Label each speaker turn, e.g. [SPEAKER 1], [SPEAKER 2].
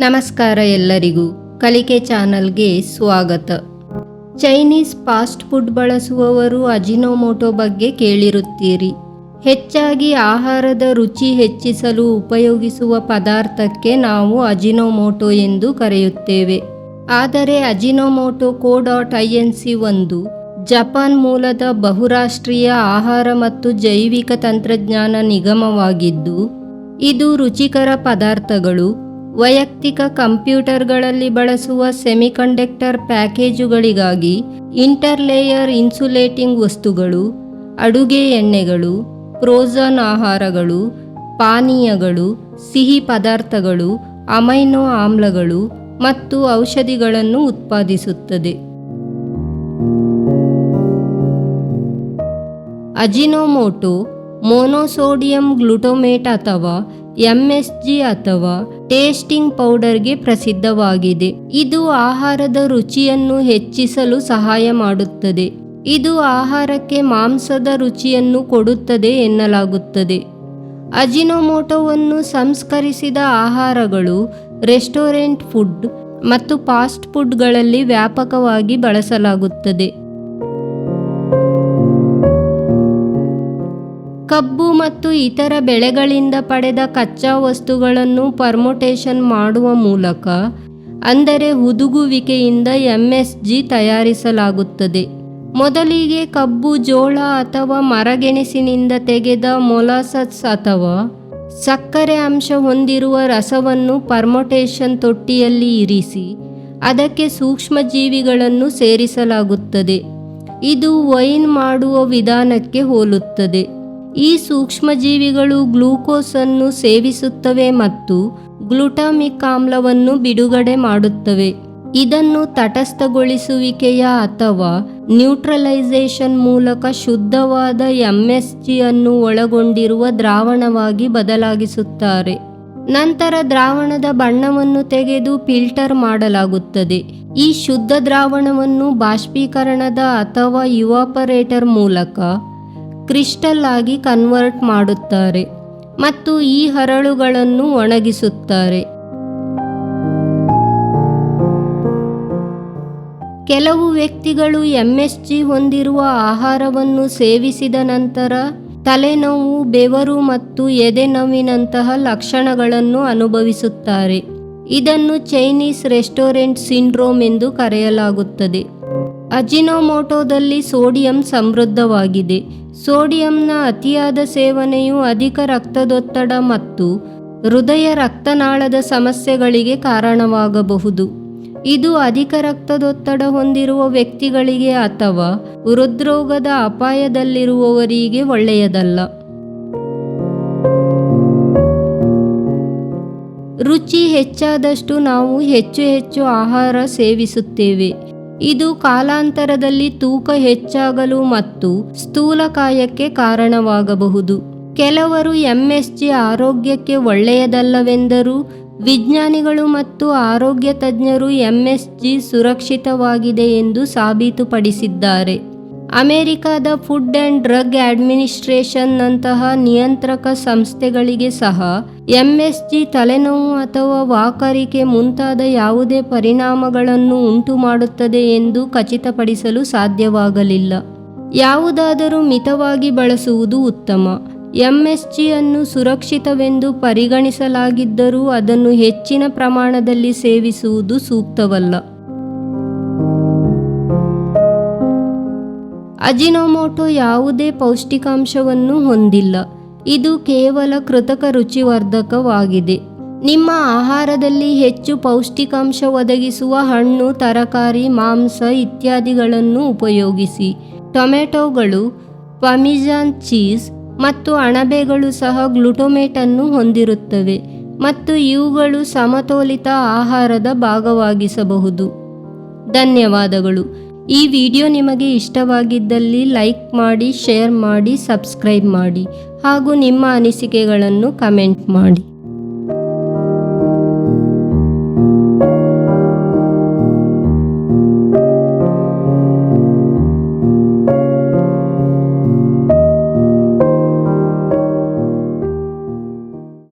[SPEAKER 1] ನಮಸ್ಕಾರ ಎಲ್ಲರಿಗೂ, ಕಲಿಕೆ ಚಾನಲ್ಗೆ ಸ್ವಾಗತ. ಚೈನೀಸ್ ಫಾಸ್ಟ್ ಫುಡ್ ಬಳಸುವವರು ಅಜಿನೋಮೋಟೊ ಬಗ್ಗೆ ಕೇಳಿರುತ್ತೀರಿ. ಹೆಚ್ಚಾಗಿ ಆಹಾರದ ರುಚಿ ಹೆಚ್ಚಿಸಲು ಉಪಯೋಗಿಸುವ ಪದಾರ್ಥಕ್ಕೆ ನಾವು ಅಜಿನೋಮೋಟೊ ಎಂದು ಕರೆಯುತ್ತೇವೆ. ಆದರೆ ಅಜಿನೋಮೋಟೊ Co.Inc ಒಂದು ಜಪಾನ್ ಮೂಲದ ಬಹುರಾಷ್ಟ್ರೀಯ ಆಹಾರ ಮತ್ತು ಜೈವಿಕ ತಂತ್ರಜ್ಞಾನ ನಿಗಮವಾಗಿದ್ದು, ಇದು ರುಚಿಕರ ಪದಾರ್ಥಗಳು, ವೈಯಕ್ತಿಕ ಕಂಪ್ಯೂಟರ್ಗಳಲ್ಲಿ ಬಳಸುವ ಸೆಮಿಕಂಡಕ್ಟರ್ ಪ್ಯಾಕೇಜುಗಳಿಗಾಗಿ ಇಂಟರ್ಲೇಯರ್ ಇನ್ಸುಲೇಟಿಂಗ್ ವಸ್ತುಗಳು, ಅಡುಗೆ ಎಣ್ಣೆಗಳು, ಫ್ರೋಝನ್ ಆಹಾರಗಳು, ಪಾನೀಯಗಳು, ಸಿಹಿ ಪದಾರ್ಥಗಳು, ಅಮೈನೋ ಆಮ್ಲಗಳು ಮತ್ತು ಔಷಧಿಗಳನ್ನು ಉತ್ಪಾದಿಸುತ್ತದೆ. ಅಜಿನೋಮೋಟೊ ಮೊನೊಸೋಡಿಯಂ ಗ್ಲುಟಮೇಟ್ ಅಥವಾ MSG ಅಥವಾ ಟೇಸ್ಟಿಂಗ್ ಪೌಡರ್ಗೆ ಪ್ರಸಿದ್ಧವಾಗಿದೆ. ಇದು ಆಹಾರದ ರುಚಿಯನ್ನು ಹೆಚ್ಚಿಸಲು ಸಹಾಯ ಮಾಡುತ್ತದೆ. ಇದು ಆಹಾರಕ್ಕೆ ಮಾಂಸದ ರುಚಿಯನ್ನು ಕೊಡುತ್ತದೆ ಎನ್ನಲಾಗುತ್ತದೆ. ಅಜಿನೋಮೋಟೊವನ್ನು ಸಂಸ್ಕರಿಸಿದ ಆಹಾರಗಳು, ರೆಸ್ಟೋರೆಂಟ್ ಫುಡ್ ಮತ್ತು ಫಾಸ್ಟ್ ಫುಡ್ಗಳಲ್ಲಿ ವ್ಯಾಪಕವಾಗಿ ಬಳಸಲಾಗುತ್ತದೆ. ಕಬ್ಬು ಮತ್ತು ಇತರ ಬೆಳೆಗಳಿಂದ ಪಡೆದ ಕಚ್ಚಾ ವಸ್ತುಗಳನ್ನು ಫರ್ಮೆಂಟೇಷನ್ ಮಾಡುವ ಮೂಲಕ, ಅಂದರೆ ಹುದುಗುವಿಕೆಯಿಂದ MSG ತಯಾರಿಸಲಾಗುತ್ತದೆ. ಮೊದಲಿಗೆ ಕಬ್ಬು, ಜೋಳ ಅಥವಾ ಮರಗೆಣಸಿನಿಂದ ತೆಗೆದ ಮೊಲಾಸಸ್ ಅಥವಾ ಸಕ್ಕರೆ ಅಂಶ ಹೊಂದಿರುವ ರಸವನ್ನು ಫರ್ಮೆಂಟೇಷನ್ ತೊಟ್ಟಿಯಲ್ಲಿ ಇರಿಸಿ ಅದಕ್ಕೆ ಸೂಕ್ಷ್ಮಜೀವಿಗಳನ್ನು ಸೇರಿಸಲಾಗುತ್ತದೆ. ಇದು ವೈನ್ ಮಾಡುವ ವಿಧಾನಕ್ಕೆ ಹೋಲುತ್ತದೆ. ಈ ಸೂಕ್ಷ್ಮಜೀವಿಗಳು ಗ್ಲೂಕೋಸ್ ಅನ್ನು ಸೇವಿಸುತ್ತವೆ ಮತ್ತು ಗ್ಲುಟಾಮಿಕ್ ಆಮ್ಲವನ್ನು ಬಿಡುಗಡೆ ಮಾಡುತ್ತವೆ. ಇದನ್ನು ತಟಸ್ಥಗೊಳಿಸುವಿಕೆಯ ಅಥವಾ ನ್ಯೂಟ್ರಲೈಸೇಷನ್ ಮೂಲಕ ಶುದ್ಧವಾದ MSG ಅನ್ನು ಒಳಗೊಂಡಿರುವ ದ್ರಾವಣವಾಗಿ ಬದಲಾಗಿಸುತ್ತಾರೆ. ನಂತರ ದ್ರಾವಣದ ಬಣ್ಣವನ್ನು ತೆಗೆದು ಫಿಲ್ಟರ್ ಮಾಡಲಾಗುತ್ತದೆ. ಈ ಶುದ್ಧ ದ್ರಾವಣವನ್ನು ಬಾಷ್ಪೀಕರಣದ ಅಥವಾ ಇವಾಪರೇಟರ್ ಮೂಲಕ ಕ್ರಿಸ್ಟಲ್ ಆಗಿ ಕನ್ವರ್ಟ್ ಮಾಡುತ್ತಾರೆ ಮತ್ತು ಈ ಹರಳುಗಳನ್ನು ಒಣಗಿಸುತ್ತಾರೆ. ಕೆಲವು ವ್ಯಕ್ತಿಗಳು MSG ಹೊಂದಿರುವ ಆಹಾರವನ್ನು ಸೇವಿಸಿದ ನಂತರ ತಲೆನೋವು, ಬೆವರು ಮತ್ತು ಎದೆನೋವಿನಂತಹ ಲಕ್ಷಣಗಳನ್ನು ಅನುಭವಿಸುತ್ತಾರೆ. ಇದನ್ನು ಚೈನೀಸ್ ರೆಸ್ಟೋರೆಂಟ್ ಸಿಂಡ್ರೋಮ್ ಎಂದು ಕರೆಯಲಾಗುತ್ತದೆ. ಅಜಿನೋಮೋಟೊದಲ್ಲಿ ಸೋಡಿಯಂ ಸಮೃದ್ಧವಾಗಿದೆ. ಸೋಡಿಯಂನ ಅತಿಯಾದ ಸೇವನೆಯು ಅಧಿಕ ರಕ್ತದೊತ್ತಡ ಮತ್ತು ಹೃದಯ ರಕ್ತನಾಳದ ಸಮಸ್ಯೆಗಳಿಗೆ ಕಾರಣವಾಗಬಹುದು. ಇದು ಅಧಿಕ ರಕ್ತದೊತ್ತಡ ಹೊಂದಿರುವ ವ್ಯಕ್ತಿಗಳಿಗೆ ಅಥವಾ ಹೃದ್ರೋಗದ ಅಪಾಯದಲ್ಲಿರುವವರಿಗೆ ಒಳ್ಳೆಯದಲ್ಲ. ರುಚಿ ಹೆಚ್ಚಾದಷ್ಟು ನಾವು ಹೆಚ್ಚು ಆಹಾರ ಸೇವಿಸುತ್ತೇವೆ. ಇದು ಕಾಲಾಂತರದಲ್ಲಿ ತೂಕ ಹೆಚ್ಚಾಗಲು ಮತ್ತು ಸ್ಥೂಲಕಾಯಕ್ಕೆ ಕಾರಣವಾಗಬಹುದು. ಕೆಲವರು MSG ಆರೋಗ್ಯಕ್ಕೆ ಒಳ್ಳೆಯದಲ್ಲವೆಂದರೂ ವಿಜ್ಞಾನಿಗಳು ಮತ್ತು ಆರೋಗ್ಯ ತಜ್ಞರು MSG ಸುರಕ್ಷಿತವಾಗಿದೆ ಎಂದು ಸಾಬೀತುಪಡಿಸಿದ್ದಾರೆ. ಅಮೆರಿಕದ ಫುಡ್ ಆ್ಯಂಡ್ ಡ್ರಗ್ ಅಡ್ಮಿನಿಸ್ಟ್ರೇಷನ್ ನಂತಹ ನಿಯಂತ್ರಕ ಸಂಸ್ಥೆಗಳಿಗೆ ಸಹ MSG ತಲೆನೋವು ಅಥವಾ ವಾಕರಿಕೆ ಮುಂತಾದ ಯಾವುದೇ ಪರಿಣಾಮಗಳನ್ನು ಉಂಟುಮಾಡುತ್ತದೆ ಎಂದು ಖಚಿತಪಡಿಸಲು ಸಾಧ್ಯವಾಗಲಿಲ್ಲ. ಯಾವುದಾದರೂ ಮಿತವಾಗಿ ಬಳಸುವುದು ಉತ್ತಮ. MSG ಅನ್ನು ಸುರಕ್ಷಿತವೆಂದು ಪರಿಗಣಿಸಲಾಗಿದ್ದರೂ ಅದನ್ನು ಹೆಚ್ಚಿನ ಪ್ರಮಾಣದಲ್ಲಿ ಸೇವಿಸುವುದು ಸೂಕ್ತವಲ್ಲ. ಅಜಿನೋಮೋಟೊ ಯಾವುದೇ ಪೌಷ್ಟಿಕಾಂಶವನ್ನು ಹೊಂದಿಲ್ಲ. ಇದು ಕೇವಲ ಕೃತಕ ರುಚಿವರ್ಧಕವಾಗಿದೆ. ನಿಮ್ಮ ಆಹಾರದಲ್ಲಿ ಹೆಚ್ಚು ಪೌಷ್ಟಿಕಾಂಶ ಒದಗಿಸುವ ಹಣ್ಣು, ತರಕಾರಿ, ಮಾಂಸ ಇತ್ಯಾದಿಗಳನ್ನು ಉಪಯೋಗಿಸಿ. ಟೊಮೆಟೊಗಳು, ಪಾರ್ಮಿಜಾನ್ ಚೀಸ್ ಮತ್ತು ಅಣಬೆಗಳು ಸಹ ಗ್ಲುಟಮೇಟ್ ಅನ್ನು ಹೊಂದಿರುತ್ತವೆ ಮತ್ತು ಇವುಗಳು ಸಮತೋಲಿತ ಆಹಾರದ ಭಾಗವಾಗಿಸಬಹುದು. ಧನ್ಯವಾದಗಳು. ಈ ವಿಡಿಯೋ ನಿಮಗೆ ಇಷ್ಟವಾಗಿದ್ದಲ್ಲಿ ಲೈಕ್ ಮಾಡಿ, ಶೇರ್ ಮಾಡಿ, ಸಬ್ಸ್ಕ್ರೈಬ್ ಮಾಡಿ ಹಾಗೂ ನಿಮ್ಮ ಅನಿಸಿಕೆಗಳನ್ನು ಕಮೆಂಟ್ ಮಾಡಿ.